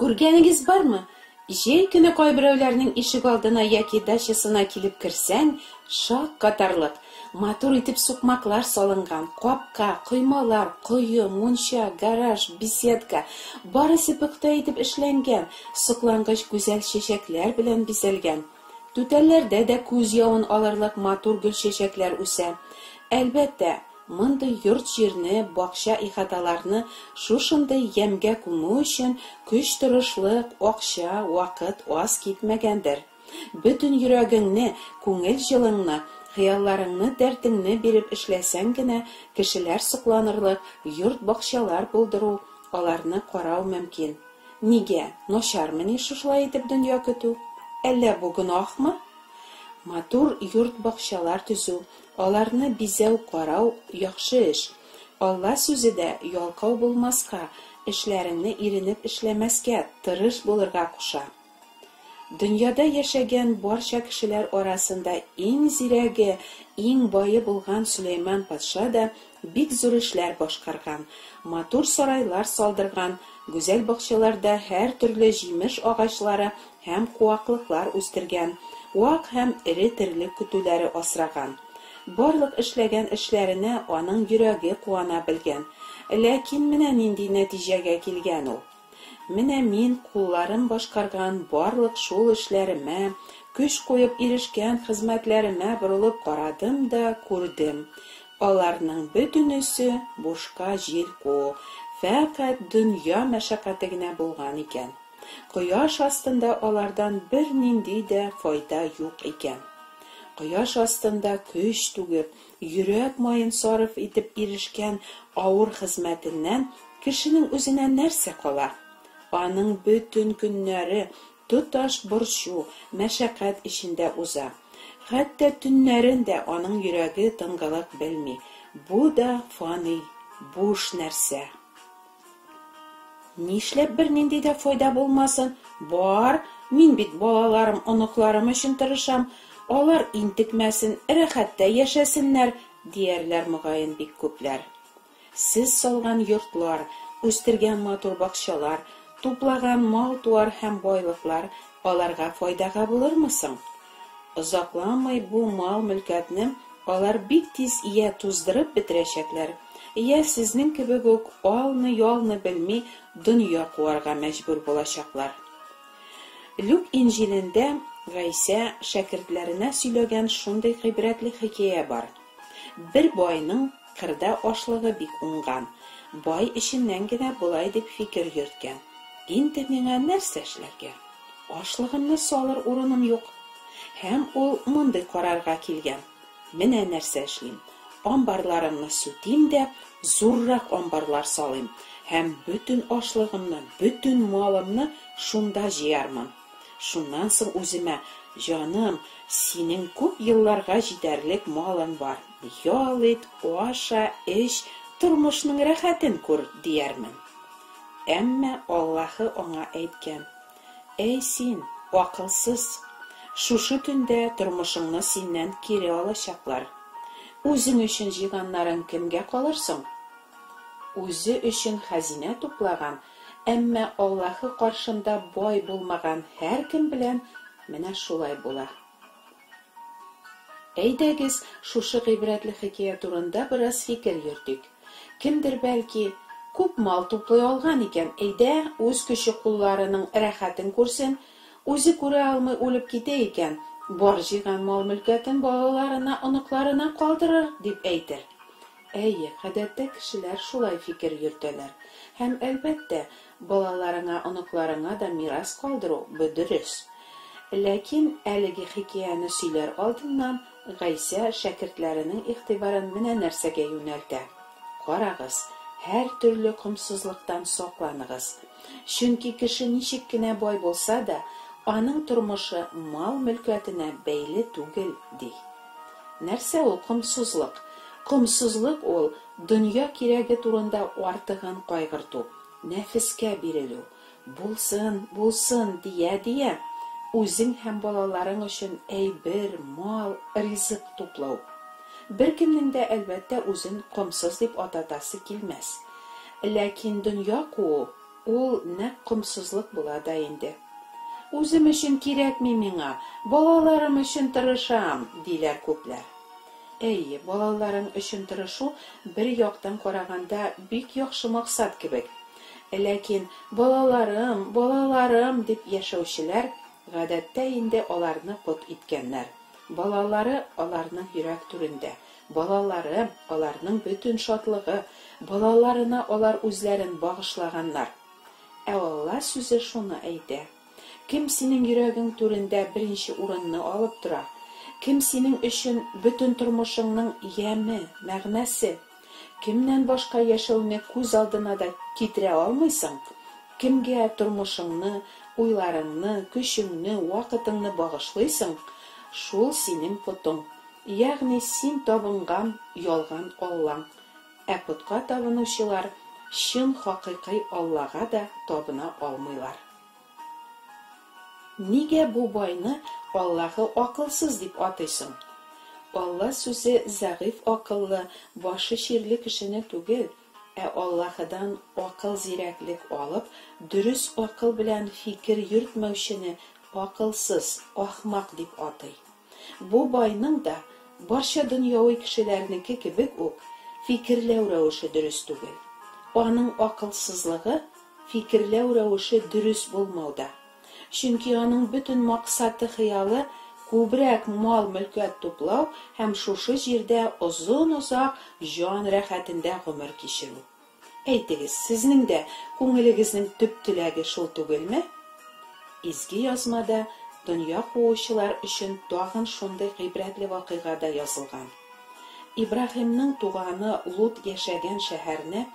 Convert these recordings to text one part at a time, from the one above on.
Күргәнегез бармы? Җәй көне кайберәүләрнең ишек алдына яки дачасына килеп керсәң, шак катарлык, матур итеп сукмаклар салынган, капка, коймалар, кое, мунча, гараж, беседка, барысы пөхтә итеп эшләнгән, соклангыч гүзәл чәчәкләр белән бизәлгән. Түтәлләрдә дә күз явын алырлык матур гөл чәчәкләр үсә. Әлбәттә, мондай йорт җирне, бакча ихаталарны шушындай ямгә күмү өчен көч тырышлык, акча, вакыт аз китмәгәндер. Бөтен йөрәгеңне, күңел җылыңны, хыялларыңны, дәртеңне биреп эшләсәң генә, кешеләр сокланырлык йорт-бакчалар булдыру, аларны карау мөмкин. Нигә? Начармыни шулай итеп дөнья көтү? Әллә бу гөнаһмы? Матур йорт-бакчалар төзү, аларны бизәү, карау яхшы эш. Алла сүзе дә ялкау булмаска, эшләреңне иренеп эшләмәскә, тырыш булырга куша. Дөньяда яшәгән барча кешеләр арасында иң зирәге, иң бае булган Сөләйман патша да бик зур эшләр башкарган, матур сарайлар салдырган, гүзәл бакчаларда һәр төрле җимеш агачлары һәм куаклыклар үстергән, вак һәм ире терлек көтүләре асраган. Барлык эшләгән эшләренә аның йөрәге куана белгән. Ләкин менә нинди нәтиҗәгә килгән ул. Менә мин кулларым башкарган барлык шул эшләремә, көч куеп ирешкән хезмәтләремә борылып карадым да күрдем. Аларның бөтенесе бушка җилку, фәкать дөнья мәшәкате генә булган икән. Кояш астында алардан бер нинди дә файда юк икән. Кояш астында көч түгеп, йөрәк майын сарыф итеп ирешкән авыр хезмәтеннән кешенең үзенә нәрсә кала? Аның бөтен көннәре тоташ борчу, мәшәкать эчендә уза. Хәтта төннәрендә аның йөрәге тынгылык белми. Бу да фани, буш нәрсә. Нишләп бер нинди дә файда булмасын? Бар, мин бит балаларым, оныкларым өчен тырышам. Алар интекмәсен, рәхәттә яшәсеннәр, диярләр мөгаен бик күпләр. Сез салган йортлар, үстергән матур бакчалар, туплаган мал-туар һәм байлыклар аларга файдага булырмысың? Озакламый бу мал-мөлкәтне алар бик тиз ия туздырып бетерәчәкләр. Ия сезнең кебек үк алны-ялны белми дөнья куарга мәҗбүр булачаклар. Люк Инҗилендә Гайса шәкертләренә сөйләгән шундый гыйбрәтле хикәя бар. Бер байның кырда ашлыгы бик уңган. Бай эшеннән генә булай дип фикер йөрткән. Инде миңа нәрсә эшләргә? Ашлыгымны салыр урыным юк. Һәм ул мондай карарга килгән. Менә нәрсә эшлим. Амбарларымны сүтим дә, зуррак амбарлар салыйм. Һәм бөтен ашлыгымны, бөтен малымны шунда җыярмын. Шуннан соң үземә, җаным, синең күп елларга җитәрлек малың бар. Ял ит, аша, эч, тормышның рәхәтен күр, диярмен. Әмма Аллаһы аңа әйткән: "Әй син, акылсыз, шушы төндә тормышыңны синнән кире алачаклар. Үзең өчен җыйганнарың кемгә калырсың?" Үзе өчен хәзинә туплаган, әмма Аллаһы каршында бай булмаган һәркем белән менә шулай була. Әйдәгез, шушы гыйбрәтле хикәя турында бераз фикер йөртик. Кемдер бәлки күп мал туплый алган икән, әйдә, үз көче кулларының рәхәтен күрсен, үзе күрә алмый үлеп китә икән, бар җыйган мал-мөлкәтен балаларына, оныкларына калдырыр дип әйтер. Әйе, гадәттә кешеләр шулай фикер йөртәләр. Һәм әлбәттә, балаларыңа, оныкларыңа да мирас калдыру дөрес. Ләкин әлеге хикәяне сөйләр алдыннан Гайса шәкертләренең игътибарын менә нәрсәгә юнәлтә. Карагыз, һәр төрле комсызлыктан сакланыгыз. Чөнки кеше ничек кенә бай булса да, аның тормышы мал-мөлкәтенә бәйле түгел, ди. Нәрсә ул комсызлык? Комсызлык ул дөнья кирәге турында артыгын кайгырту, нәфескә бирелү. Булсын, булсын дия, үзең һәм балаларың өчен әйбер, мал, ризык туплау. Беркемнең дә әлбәттә үзен комсыз дип ататасы килмәс. Ләкин дөнья куу ул нәкъ комсызлык була да инде. Үзем өчен кирәкми миңа, балаларым өчен тырышам, диләр күпләр. Әйе, балаларың өчен тырышу бер яктан караганда бик яхшы максат кебек. Ләкин балаларым дип яшәүчеләр гадәттә инде аларны пот иткәннәр. Балалары аларның йөрәк түрендә. Балалары аларның бөтен шатлыгы, балаларына алар үзләрен багышлаганнар. Алла сүзе шуны әйтә. Кем синең йөрәгең түрендә беренче урынны алып тора? Кем синең өчен бөтен тормышыңның яме, мәгънәсе? Кемнән башка яшәүне күз алдына да китерә алмыйсың? Кемгә тормышыңны, уйларыңны, көчеңне, вакытыңны багышлыйсың? Шул синең потың. Ягъни син табынган ялган Аллаң. Путка табынучылар чын хакыйкый Аллага да табына алмыйлар. Нигә бу байны Аллаһы акылсыз дип атыйсың? Алла сүзе зәгыйф акыллы, башы чирле кешене түгел, Аллаһыдан акыл зирәклек алып, дөрес акыл белән фикер йөртмәүчене акылсыз, ахмак дип атый. Бу байның да барча дөньяви кешеләрнеке кебек үк фикерләү рәвеше дөрес түгел. Аның акылсызлыгы фикерләү рәвеше дөрес булмауда. Чөнки аның бөтен максаты хыялы күбрәк мал-мөлкәт туплау һәм шушы җирдә озын-озак җан рәхәтендә гомер кичерү. Әйтегез, сезнең дә күңелегезнең төп теләге шул түгелме? Изге язмада дөнья куучылар өчен тагын шундый гыйбрәтле вакыйгада язылган. Ибраһимның туганы Лут яшәгән шәһәрне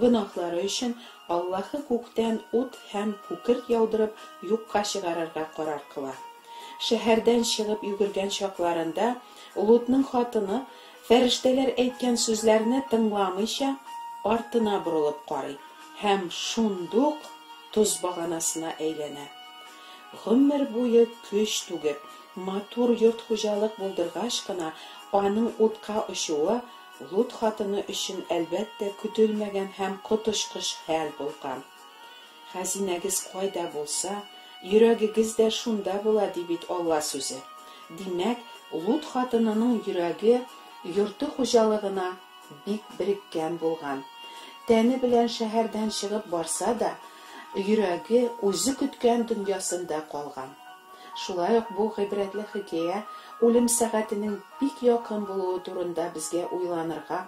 гөнаһлары өчен Аллаһы күктән ут һәм күкерт яудырып юкка чыгарырга карар кыла. Шәһәрдән чыгып йөгергән чакларында Лутның хатыны фәрештәләр әйткән сүзләрне тыңламыйча артына борылып карый һәм шундук туз баганасына әйләнә. Гомер буе көч түгеп, матур йорт хуҗалык булдыргач кына аның утка очуы Лут хатыны өчен әлбәттә көтелмәгән һәм коточкыч хәл булган. Хәзинәгез кайда булса, йөрәгегез дә шунда була ди бит Алла сүзе. Димәк, Лут хатынының йөрәге йорты хуҗалыгына бик береккән булган. Тәне белән шәһәрдән чыгып барса да, йөрәге үзе көткән дөньясында калган. Шулай ук бу гыйбрәтле хикәя үлем сәгатенең бик якын булуы турында безгә уйланырга,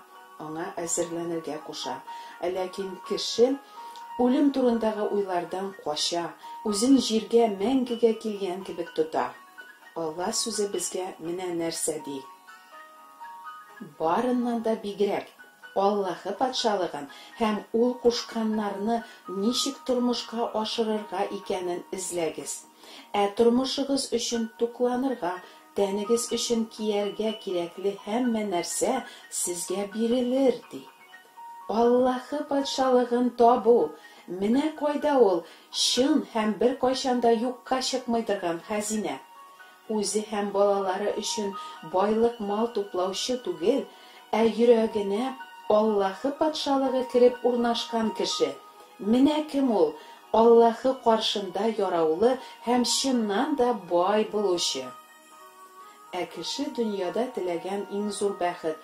аңа әзерләнергә куша. Ләкин кеше үлем турындагы уйлардан кача, үзен җиргә мәңгегә килгән кебек тота. Алла сүзе безгә менә нәрсә ди. Барыннан да бигрәк Аллаһы патшалыгын һәм ул кушканнарны ничек тормышка ашырырга икәнен эзләгез. Тормышыгыз өчен тукланырга, тәнегез өчен кияргә кирәкле һәммә нәрсә сезгә бирелер ди. Аллаһы патшалыгын табу, менә кайда ул чын һәм бер кайчанда юкка чыкмый торган хәзинә. Үзе һәм балалары өчен байлык мал туплаучы түгел, йөрәгенә Аллаһы патшалыгы кереп урнашкан кеше. Менә кем ул? Аллаһы каршында яраулы һәм чыннан да бай булучы. Кеше дөньяда теләгән иң зур бәхет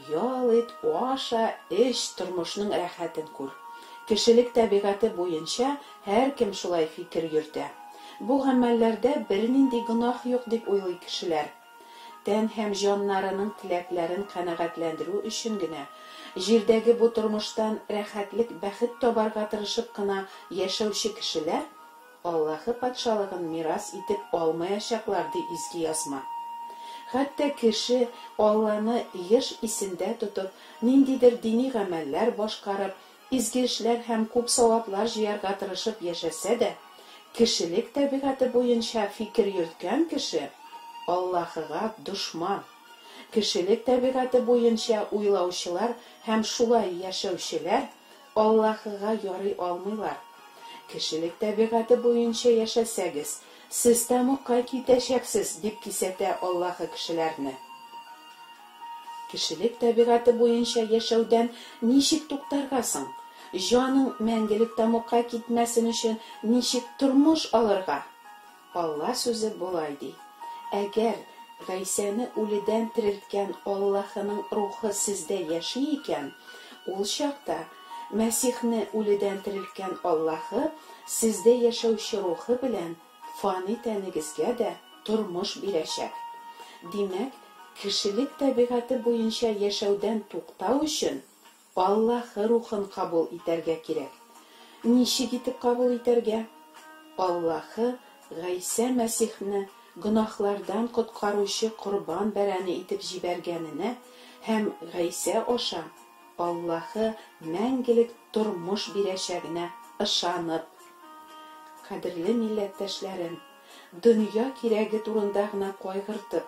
ял ит, аша, эш, тормышның рәхәтен күр. Кешелек табигаты буенча һәркем шулай фикер йөртә. Бу гамәлләрдә бернинди гөнаһ юк дип уйлый кешеләр. Тән һәм җаннарының теләкләрен канәгатьләндерү өчен генә җирдәге бу тормыштан рәхәтлек, бәхет табарга тырышып кына яшәүче кешеләр Аллаһы патшалыгын мирас итеп алмаячаклар ди изге язма. Хәтта кеше Алланы еш исендә тотып, ниндидер дини гамәлләр башкарып, изге эшләр һәм күп саваплар җыярга тырышып яшәсә дә, кешелек табигаты буенча фикер йөрткән кеше Аллаһыга дошман. Кешелек табигаты буенча уйлаучылар һәм шулай яшәүчеләр Аллаһыга ярый алмыйлар. Кешелек табигаты буенча яшәсәгез, сез тәмугка китәчәксез дип кисәтә Аллаһы кешеләрне. Кешелек табигаты буенча яшәүдән ничек туктарга соң? Җаның мәңгелек тамукка китмәсен өчен ничек тормыш алырга? Алла сүзе булай ди. Әгәр Гайсәне үледән терелткән Аллаһының рухы сездә яши икән, ул чакта Мәсихне үледән терелткән Аллаһы сездә яшәүче рухы белән фани тәнегезгә дә тормыш бирәчәк. Димәк, кешелек табигаты буенча яшәүдән туктау өчен Аллаһы рухын кабул итәргә кирәк. Ничек итеп кабул итәргә? Аллаһы Гайса Мәсихне гөнаһлардан коткаручы корбан бәрәне итеп җибәргәненә һәм Гайса аша Аллаһы мәңгелек тормыш бирәчәгенә ышанып. Кадерле милләттәшләрем, дөнья кирәге турында гына кайгыртып,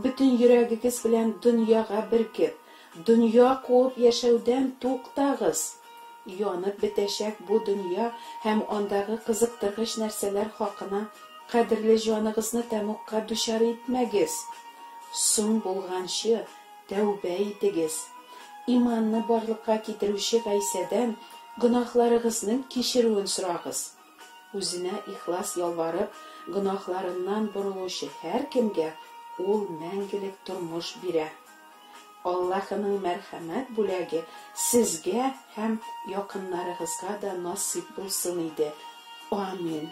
бөтен йөрәгегез белән дөньяга беркеп, дөнья куып яшәүдән туктагыз. Янып бетәчәк бу дөнья һәм андагы кызыктыргыч нәрсәләр хакына кадерле җаныгызны тәмугка дучар итмәгез. Соң булганчы тәүбә итегез. Иманны барлыкка китерүче Гайсәдән гөнаһларыгызның кичерүен сорагыз. Үзенә ихлас ялварып, гөнаһларыннан борылучы һәркемгә ул мәңгелек тормыш бирә. Аллаһының мәрхәмәт бүләге сезгә һәм якыннарыгызга да насыйп булсын иде. Амин.